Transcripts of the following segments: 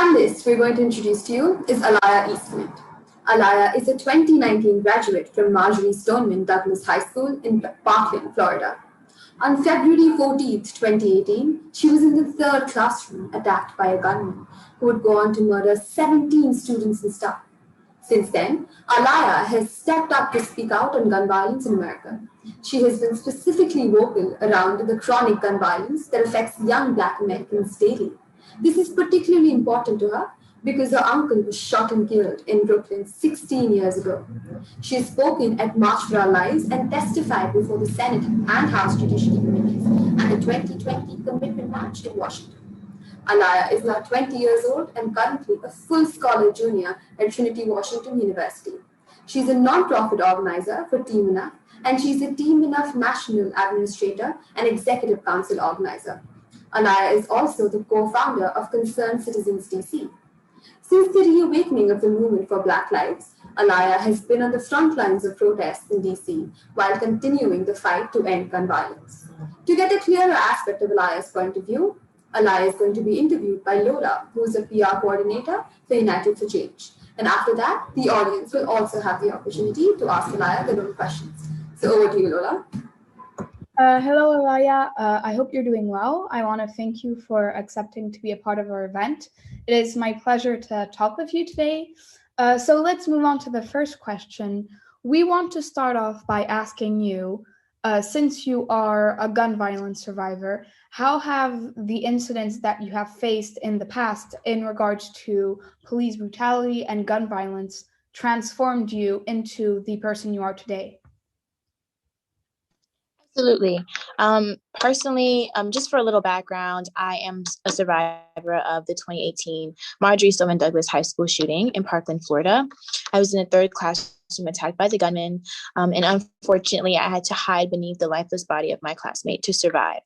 panelist we're going to introduce to you is Aalayah Eastmond. Aalayah is a 2019 graduate from Marjory Stoneman Douglas High School in Parkland, Florida. On February 14, 2018, she was in the third classroom attacked by a gunman who would go on to murder 17 students and staff. Since then, Aalayah has stepped up to speak out on gun violence in America. She has been specifically vocal around the chronic gun violence that affects young Black Americans daily. This is particularly important to her because her uncle was shot and killed in Brooklyn 16 years ago. She has spoken at March for Our Lives and testified before the Senate and House Judiciary committees at the 2020 Commitment March in Washington. Aalayah is now 20 years old and currently a full scholar junior at Trinity Washington University. She's a non-profit organizer for Team Enough, and she's a Team Enough National Administrator and Executive Council organizer. Aalayah is also the co-founder of Concerned Citizens DC. Since the reawakening of the movement for Black Lives, Aalayah has been on the front lines of protests in DC while continuing the fight to end gun violence. To get a clearer aspect of Aalayah's point of view, Aalayah is going to be interviewed by Lola, who is a PR coordinator for United for Change. And after that, the audience will also have the opportunity to ask Aalayah their own questions. So over to you, Lola. Hello, Aalayah. I hope you're doing well. I want to thank you for accepting to be a part of our event. It is my pleasure to talk with you today. So let's move on to the first question. We want to start off by asking you, since you are a gun violence survivor, how have the incidents that you have faced in the past in regards to police brutality and gun violence transformed you into the person you are today? Absolutely. Personally, just for a little background, I am a survivor of the 2018 Marjory Stoneman Douglas High School shooting in Parkland, Florida. I was in the third classroom attacked by the gunman, and unfortunately, I had to hide beneath the lifeless body of my classmate to survive.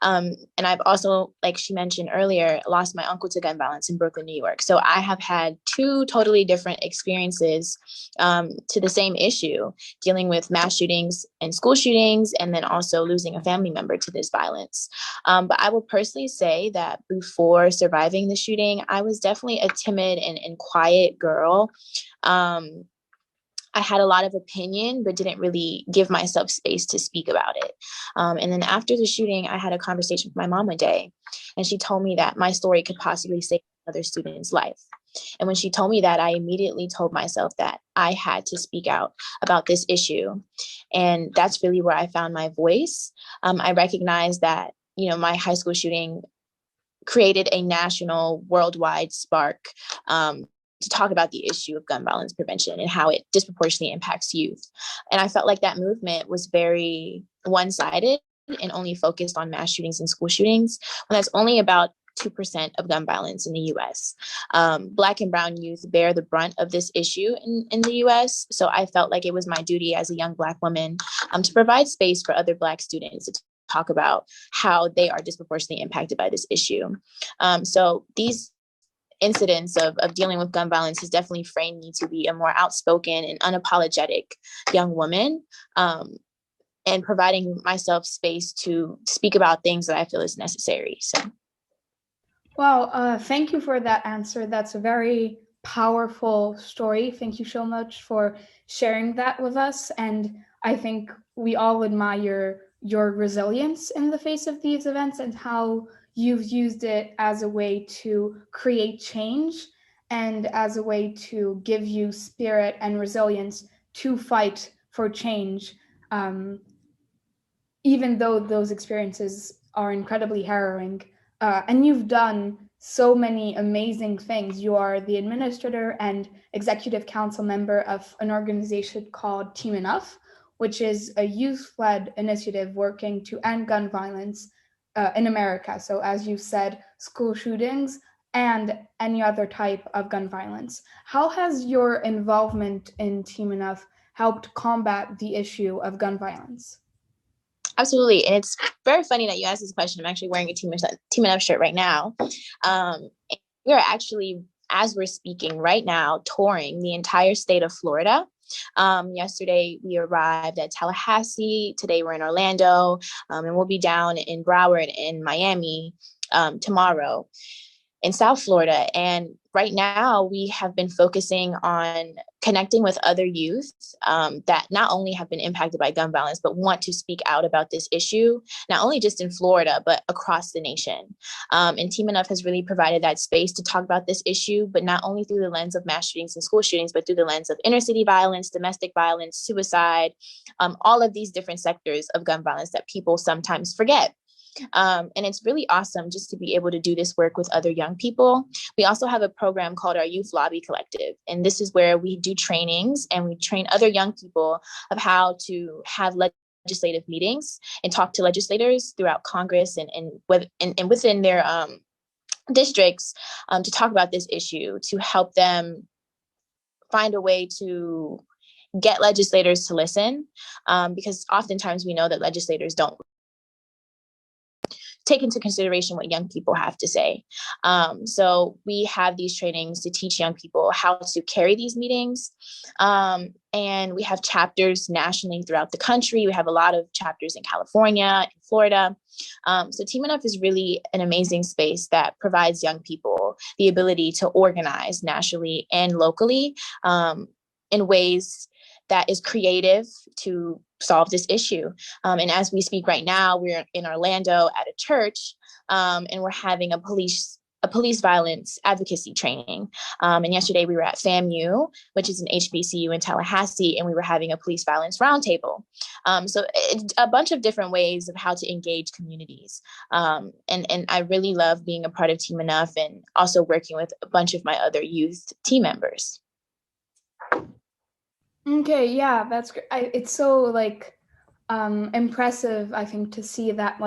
And I've also, like she mentioned earlier, lost my uncle to gun violence in Brooklyn, New York. So I have had two totally different experiences to the same issue, dealing with mass shootings and school shootings, and then also losing a family member to this violence. But I will personally say that before surviving the shooting, I was definitely a timid and quiet girl. I had a lot of opinion, but didn't really give myself space to speak about it. And then after the shooting, I had a conversation with my mom one day, and she told me that my story could possibly save another student's life. And when she told me that, I immediately told myself that I had to speak out about this issue. And that's really where I found my voice. I recognized that, my high school shooting created a national, worldwide spark to talk about the issue of gun violence prevention and how it disproportionately impacts youth. And I felt like that movement was very one-sided and only focused on mass shootings and school shootings, when that's only about 2% of gun violence in the US. Black and brown youth bear the brunt of this issue in the US. So I felt like it was my duty as a young Black woman to provide space for other Black students to talk about how they are disproportionately impacted by this issue. So these incidents of dealing with gun violence has definitely framed me to be a more outspoken and unapologetic young woman, and providing myself space to speak about things that I feel is necessary. So. Well, thank you for that answer. That's a very powerful story. Thank you so much for sharing that with us. And I think we all admire your resilience in the face of these events and how you've used it as a way to create change and as a way to give you spirit and resilience to fight for change, even though those experiences are incredibly harrowing. And you've done so many amazing things. You are the administrator and executive council member of an organization called Team Enough, which is a youth-led initiative working to end gun violence in America. So as you said, school shootings and any other type of gun violence. How has your involvement in Team Enough helped combat the issue of gun violence? Absolutely. And it's very funny that you asked this question. I'm actually wearing a Team Enough shirt right now. We are actually, as we're speaking right now, touring the entire state of Florida. Yesterday, we arrived at Tallahassee. Today, we're in Orlando, and we'll be down in Broward and Miami tomorrow. in South Florida. And right now we have been focusing on connecting with other youth that not only have been impacted by gun violence, but want to speak out about this issue, not only just in Florida, but across the nation. And Team Enough has really provided that space to talk about this issue, but not only through the lens of mass shootings and school shootings, but through the lens of inner city violence, domestic violence, suicide, all of these different sectors of gun violence that people sometimes forget. And it's really awesome just to be able to do this work with other young people. We also have a program called our Youth Lobby Collective. And this is where we do trainings and we train other young people of how to have legislative meetings and talk to legislators throughout Congress and within their districts to talk about this issue, to help them find a way to get legislators to listen, because oftentimes we know that legislators don't take into consideration what young people have to say. So we have these trainings to teach young people how to carry these meetings. And we have chapters nationally throughout the country. We have a lot of chapters in California and Florida. So Team Enough is really an amazing space that provides young people the ability to organize nationally and locally in ways that is creative to solve this issue. And as we speak right now, we're in Orlando at a church, and we're having a police violence advocacy training. And yesterday we were at FAMU, which is an HBCU in Tallahassee, and we were having a police violence roundtable. So it's a bunch of different ways of how to engage communities. And I really love being a part of Team Enough and also working with a bunch of my other youth team members. Okay, yeah, that's great. It's so impressive, I think, to see that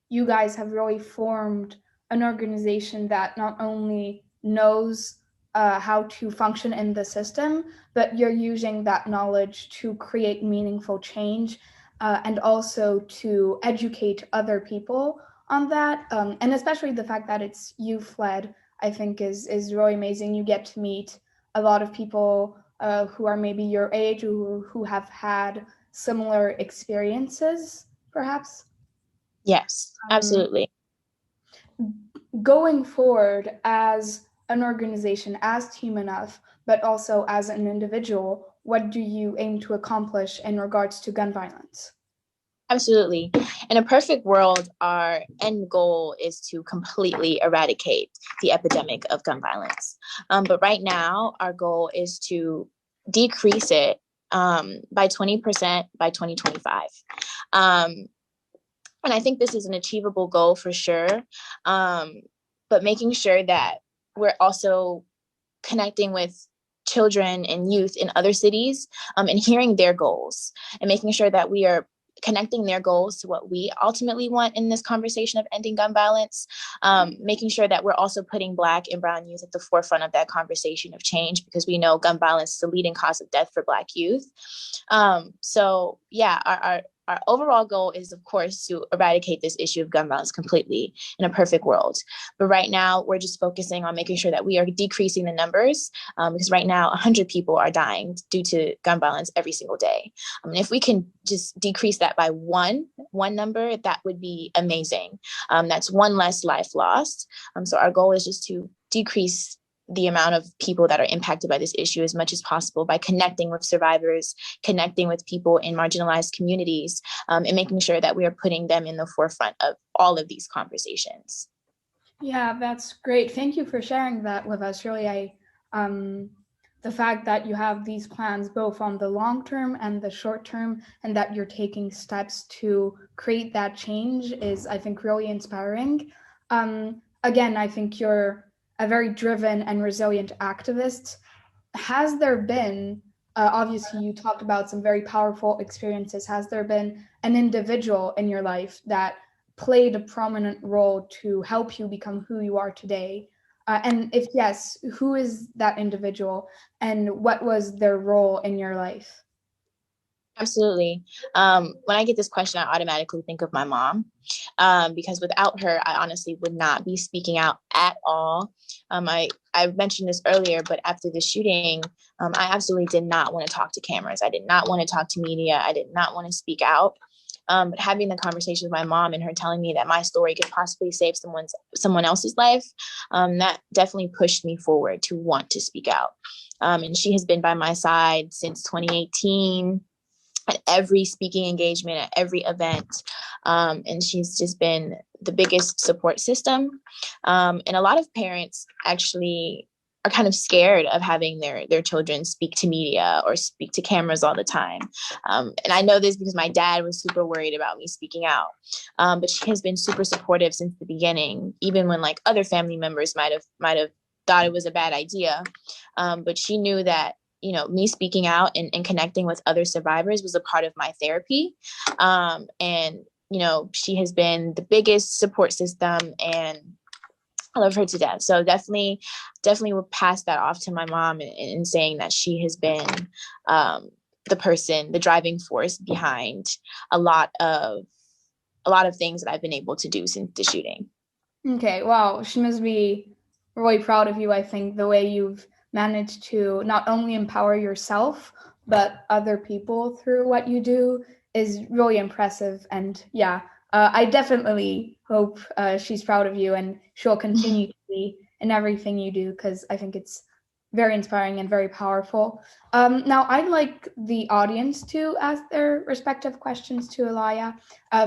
you guys have really formed an organization that not only knows how to function in the system, but you're using that knowledge to create meaningful change and also to educate other people on that. And especially the fact that it's youth-led, I think is really amazing. You get to meet a lot of people who are maybe your age or who have had similar experiences, perhaps? Yes, absolutely. Going forward as an organization, as Team Enough, but also as an individual, what do you aim to accomplish in regards to gun violence? Absolutely. In a perfect world, our end goal is to completely eradicate the epidemic of gun violence. But right now, our goal is to decrease it by 20% by 2025. And I think this is an achievable goal for sure. But making sure that we're also connecting with children and youth in other cities and hearing their goals and making sure that we are connecting their goals to what we ultimately want in this conversation of ending gun violence, making sure that we're also putting Black and Brown youth at the forefront of that conversation of change, because we know gun violence is the leading cause of death for Black youth. So yeah, our overall goal is, of course, to eradicate this issue of gun violence completely in a perfect world. But right now, we're just focusing on making sure that we are decreasing the numbers, because right now, 100 people are dying due to gun violence every single day. And if we can just decrease that by one number, that would be amazing. That's one less life lost. So our goal is just to decrease the amount of people that are impacted by this issue as much as possible by connecting with survivors, connecting with people in marginalized communities, and making sure that we are putting them in the forefront of all of these conversations. Yeah, that's great. Thank you for sharing that with us. Really, the fact that you have these plans both on the long term and the short term, and that you're taking steps to create that change is, I think, really inspiring. Again, I think you're a very driven and resilient activist. Has there been, obviously you talked about some very powerful experiences, has there been an individual in your life that played a prominent role to help you become who you are today? And if yes, who is that individual and what was their role in your life? Absolutely. When I get this question, I automatically think of my mom, because without her, I honestly would not be speaking out at all. I mentioned this earlier, but after the shooting, I absolutely did not want to talk to cameras. I did not want to talk to media. I did not want to speak out. But having the conversation with my mom and her telling me that my story could possibly save someone else's life, that definitely pushed me forward to want to speak out. And she has been by my side since 2018 at every speaking engagement, at every event. And she's just been the biggest support system. And a lot of parents actually are kind of scared of having their children speak to media or speak to cameras all the time. And I know this because my dad was super worried about me speaking out. But she has been super supportive since the beginning, even when like other family members might have thought it was a bad idea. But she knew that, you know, me speaking out and connecting with other survivors was a part of my therapy. And, you know, she has been the biggest support system, and I love her to death. So definitely will pass that off to my mom in saying that she has been the driving force behind a lot of things that I've been able to do since the shooting. Okay, wow. She must be really proud of you, I think, the way you've managed to not only empower yourself, but other people through what you do is really impressive. And yeah, I definitely hope she's proud of you and she'll continue to be in everything you do, because I think it's very inspiring and very powerful. Now, I'd like the audience to ask their respective questions to Aalayah.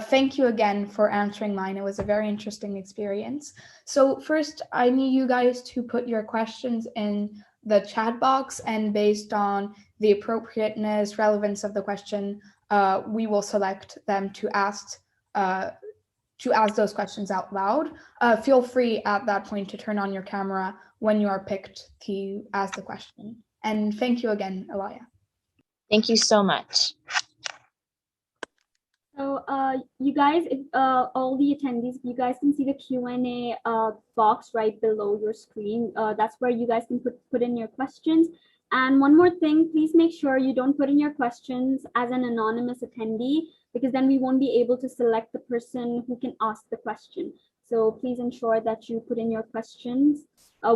Thank you again for answering mine. It was a very interesting experience. So first, I need you guys to put your questions in the chat box, and based on the appropriateness, relevance of the question, we will select them to ask those questions out loud. Feel free at that point to turn on your camera when you are picked to ask the question. And thank you again, Aalayah. Thank you so much. So you guys, all the attendees, you guys can see the Q&A box right below your screen. That's where you guys can put in your questions. And one more thing, please make sure you don't put in your questions as an anonymous attendee, because then we won't be able to select the person who can ask the question. So please ensure that you put in your questions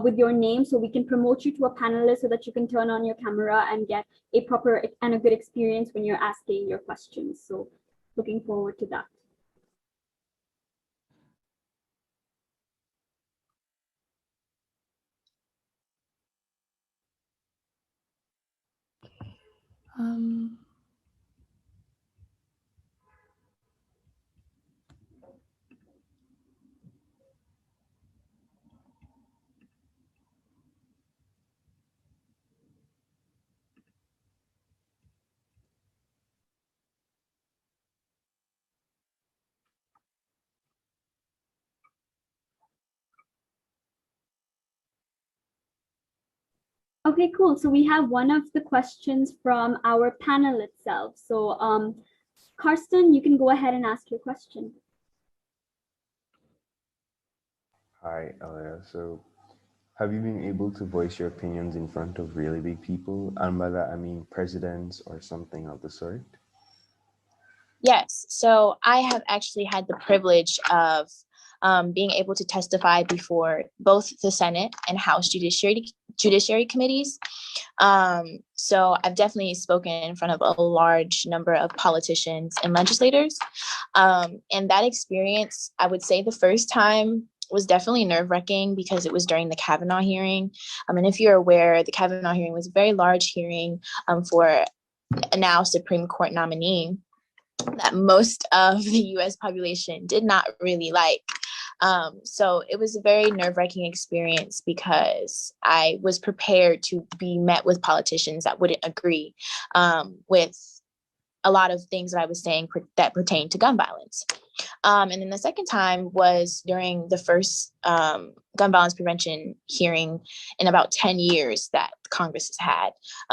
with your name, so we can promote you to a panelist so that you can turn on your camera and get a proper and a good experience when you're asking your questions. So looking forward to that. Okay, cool. So we have one of the questions from our panel itself. So Karsten, you can go ahead and ask your question. Hi, Aalayah. So have you been able to voice your opinions in front of really big people? And by that, I mean presidents or something of the sort? Yes. So I have actually had the privilege of being able to testify before both the Senate and House Judiciary committees. So I've definitely spoken in front of a large number of politicians and legislators. And that experience, I would say the first time was definitely nerve-wracking because it was during the Kavanaugh hearing. And if you're aware, the Kavanaugh hearing was a very large hearing for a now Supreme Court nominee that most of the US population did not really like. So it was a very nerve-wracking experience because I was prepared to be met with politicians that wouldn't agree with a lot of things that I was saying that pertain to gun violence. And then the second time was during the first gun violence prevention hearing in about 10 years that Congress has had.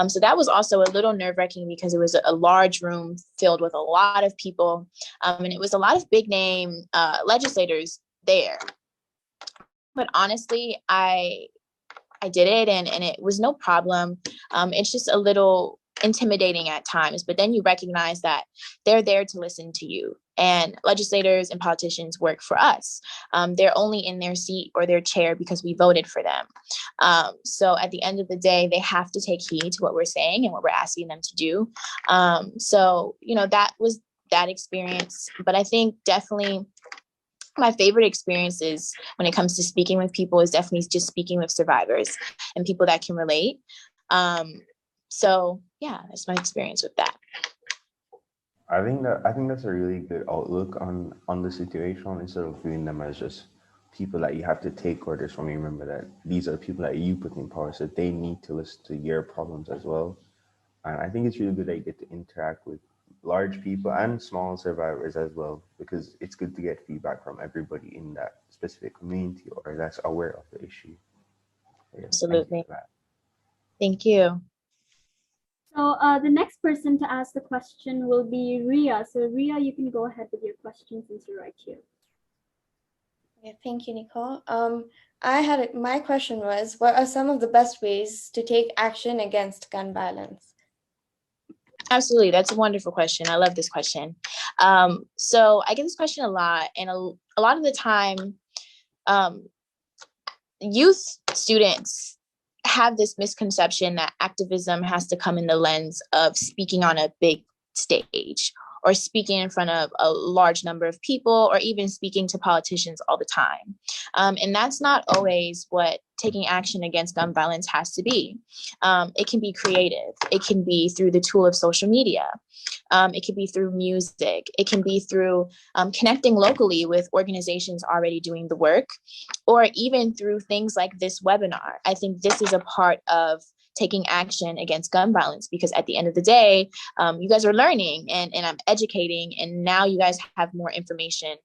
So that was also a little nerve-wracking because it was a large room filled with a lot of people. And it was a lot of big name legislators there. But honestly, I did it and it was no problem. It's just a little intimidating at times, but then you recognize that they're there to listen to you, and legislators and politicians work for us. They're only in their seat or their chair because we voted for them. So at the end of the day, they have to take heed to what we're saying and what we're asking them to do. So, you know, that was that experience. But I think definitely my favorite experiences when it comes to speaking with people is definitely just speaking with survivors and people that can relate. So yeah, that's my experience with that. I think that's a really good outlook on the situation, instead of viewing them as just people that you have to take orders from. You remember that these are people that you put in power, so they need to listen to your problems as well. And I think it's really good that you get to interact with large people and small survivors as well, because it's good to get feedback from everybody in that specific community or that's aware of the issue. So, yeah, Absolutely. thank you for that. Thank you. So the next person to ask the question will be Ria. So Ria, you can go ahead with your question since you're right here. Yeah, thank you, Nicole. My question was, what are some of the best ways to take action against gun violence? Absolutely. That's a wonderful question. I love this question. So I get this question a lot, and a lot of the time, youth students have this misconception that activism has to come in the lens of speaking on a big stage or speaking in front of a large number of people or even speaking to politicians all the time. And that's not always what taking action against gun violence has to be. It can be creative. It can be through the tool of social media. It can be through music. It can be through connecting locally with organizations already doing the work, or even through things like this webinar. I think this is a part of taking action against gun violence, because at the end of the day, you guys are learning and I'm educating, and now you guys have more information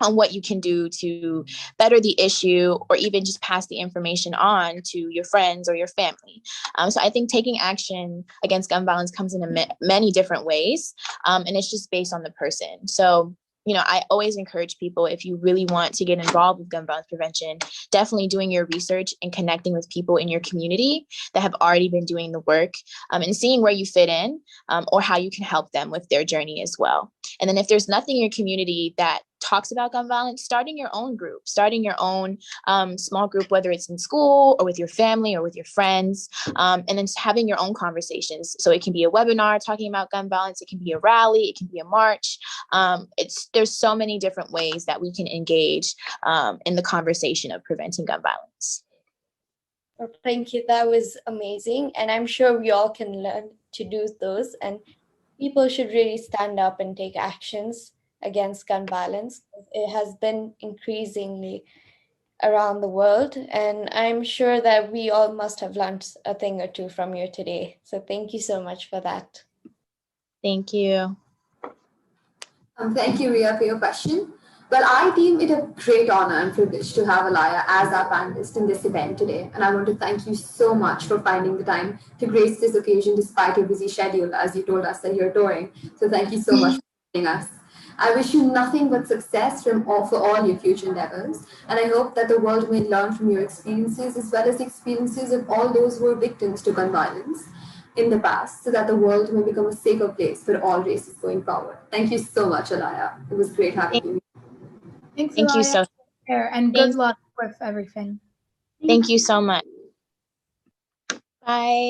on what you can do to better the issue, or even just pass the information on to your friends or your family. So I think taking action against gun violence comes in many different ways, and it's just based on the person. So, you know, I always encourage people, if you really want to get involved with gun violence prevention, definitely doing your research and connecting with people in your community that have already been doing the work, and seeing where you fit in, or how you can help them with their journey as well. And then if there's nothing in your community that talks about gun violence, starting your own group, starting your own small group, whether it's in school or with your family or with your friends, and then having your own conversations. So it can be a webinar talking about gun violence, it can be a rally, it can be a march. There's so many different ways that we can engage in the conversation of preventing gun violence. Well, thank you. That was amazing. And I'm sure we all can learn to do those. And people should really stand up and take actions against gun violence. It has been increasingly around the world, and I'm sure that we all must have learned a thing or two from you today. So thank you so much for that. Thank you. Thank you, Ria, for your question. Well, I deem it a great honor and privilege to have Aalayah as our panelist in this event today. And I want to thank you so much for finding the time to grace this occasion despite your busy schedule, as you told us that you're touring. So thank you so much for joining us. I wish you nothing but success for all your future endeavors. And I hope that the world may learn from your experiences, as well as the experiences of all those who were victims to gun violence in the past, so that the world may become a safer place for all races going forward. Thank you so much, Aalayah. It was great having you. Thanks, Thank you Aalayah. so And good luck with everything. Thank you so much. Bye.